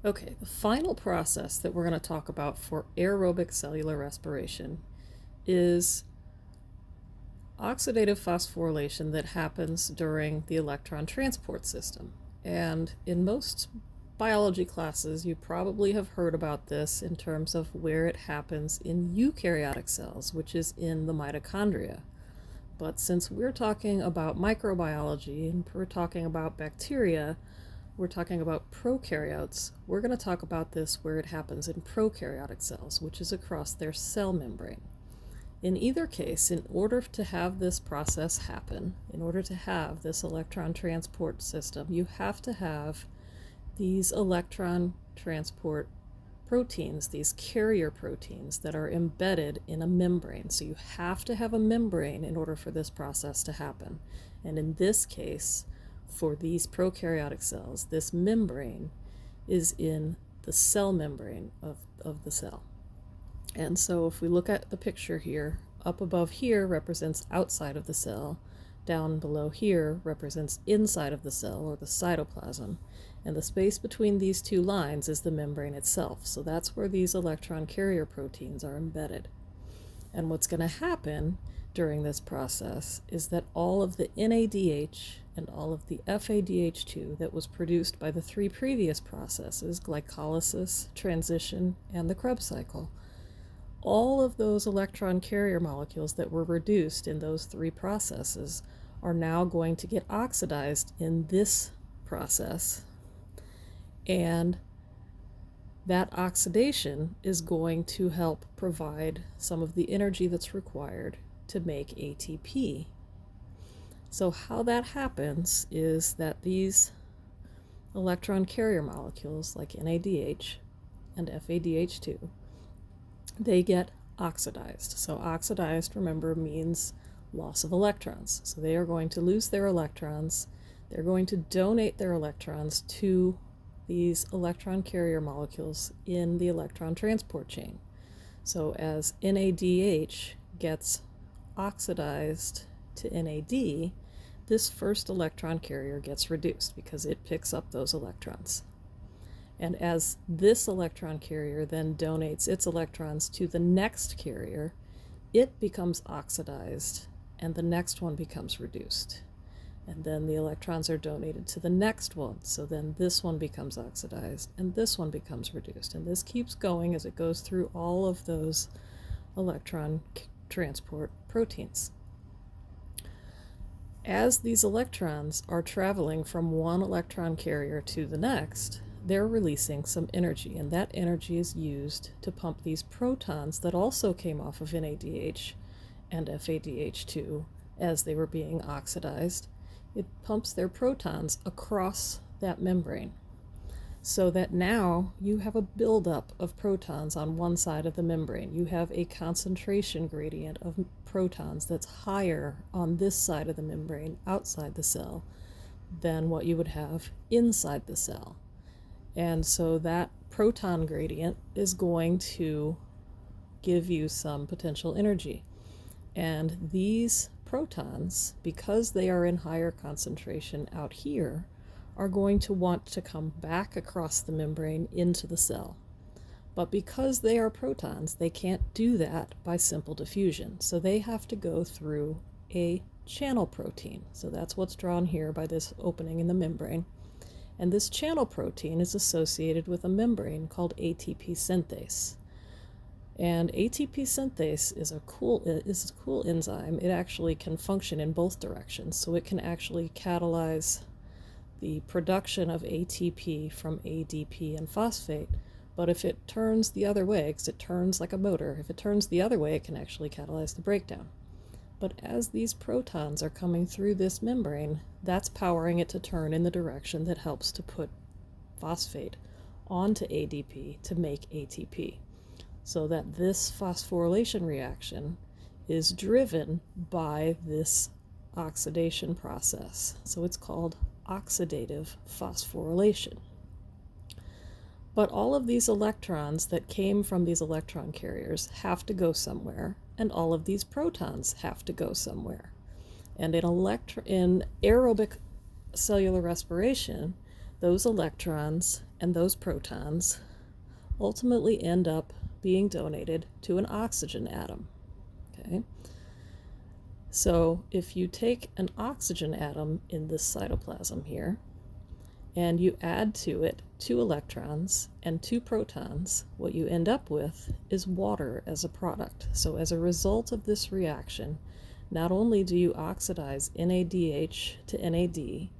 Okay, the final process that we're going to talk about for aerobic cellular respiration is oxidative phosphorylation that happens during the electron transport system. And in most biology classes, you probably have heard about this in terms of where it happens in eukaryotic cells, which is in the mitochondria. But since we're talking about microbiology and we're talking about bacteria, we're talking about prokaryotes, we're going to talk about this where it happens in prokaryotic cells, which is across their cell membrane. In either case, in order to have this process happen, in order to have this electron transport system, you have to have these electron transport proteins, these carrier proteins that are embedded in a membrane. So you have to have a membrane in order for this process to happen. And in this case, for these prokaryotic cells, this membrane is in the cell membrane of the cell. And so if we look at the picture here, up above here represents outside of the cell, down below here represents inside of the cell, or the cytoplasm, and the space between these two lines is the membrane itself. So that's where these electron carrier proteins are embedded. And what's going to happen during this process is that all of the NADH and all of the FADH2 that was produced by the three previous processes, glycolysis, transition, and the Krebs cycle, all of those electron carrier molecules that were reduced in those three processes are now going to get oxidized in this process. And that oxidation is going to help provide some of the energy that's required to make ATP. So how that happens is that these electron carrier molecules like NADH and FADH2, they get oxidized. So oxidized, remember, means loss of electrons. So they are going to lose their electrons. They're going to donate their electrons to these electron carrier molecules in the electron transport chain. So as NADH gets oxidized to NAD, this first electron carrier gets reduced because it picks up those electrons. And as this electron carrier then donates its electrons to the next carrier, it becomes oxidized and the next one becomes reduced. And then the electrons are donated to the next one, so then this one becomes oxidized and this one becomes reduced. And this keeps going as it goes through all of those electron transport proteins. As these electrons are traveling from one electron carrier to the next, they're releasing some energy, and that energy is used to pump these protons that also came off of NADH and FADH2 as they were being oxidized. It pumps their protons across that membrane so that now you have a buildup of protons on one side of the membrane. You have a concentration gradient of protons that's higher on this side of the membrane outside the cell than what you would have inside the cell. And so that proton gradient is going to give you some potential energy. And these protons, because they are in higher concentration out here, are going to want to come back across the membrane into the cell. But because they are protons, they can't do that by simple diffusion. So they have to go through a channel protein. So that's what's drawn here by this opening in the membrane. And this channel protein is associated with a membrane called ATP synthase. And ATP synthase is a cool enzyme. It actually can function in both directions. So it can actually catalyze the production of ATP from ADP and phosphate. But if it turns the other way, because it turns like a motor, if it turns the other way, it can actually catalyze the breakdown. But as these protons are coming through this membrane, that's powering it to turn in the direction that helps to put phosphate onto ADP to make ATP. So that this phosphorylation reaction is driven by this oxidation process. So it's called oxidative phosphorylation. But all of these electrons that came from these electron carriers have to go somewhere, and all of these protons have to go somewhere. And in aerobic cellular respiration, those electrons and those protons ultimately end up being donated to an oxygen atom. Okay? So if you take an oxygen atom in this cytoplasm here, and you add to it 2 electrons and 2 protons, what you end up with is water as a product. So as a result of this reaction, not only do you oxidize NADH to NAD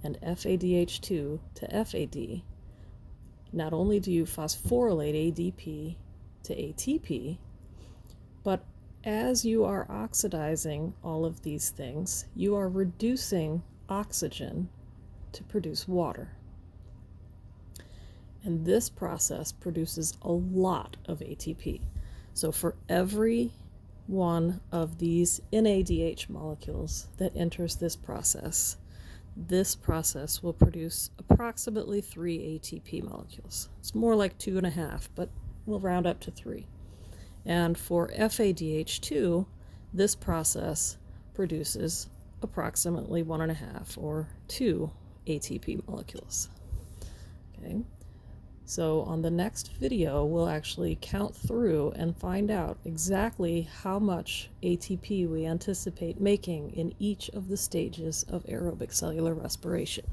and FADH2 to FAD, not only do you phosphorylate ADP to ATP, but as you are oxidizing all of these things, you are reducing oxygen to produce water. And this process produces a lot of ATP. So for every one of these NADH molecules that enters this process will produce approximately 3 ATP molecules. It's more like 2.5, but we'll round up to 3. And for FADH2, this process produces approximately 1.5 or 2 ATP molecules. Okay, so on the next video, we'll actually count through and find out exactly how much ATP we anticipate making in each of the stages of aerobic cellular respiration.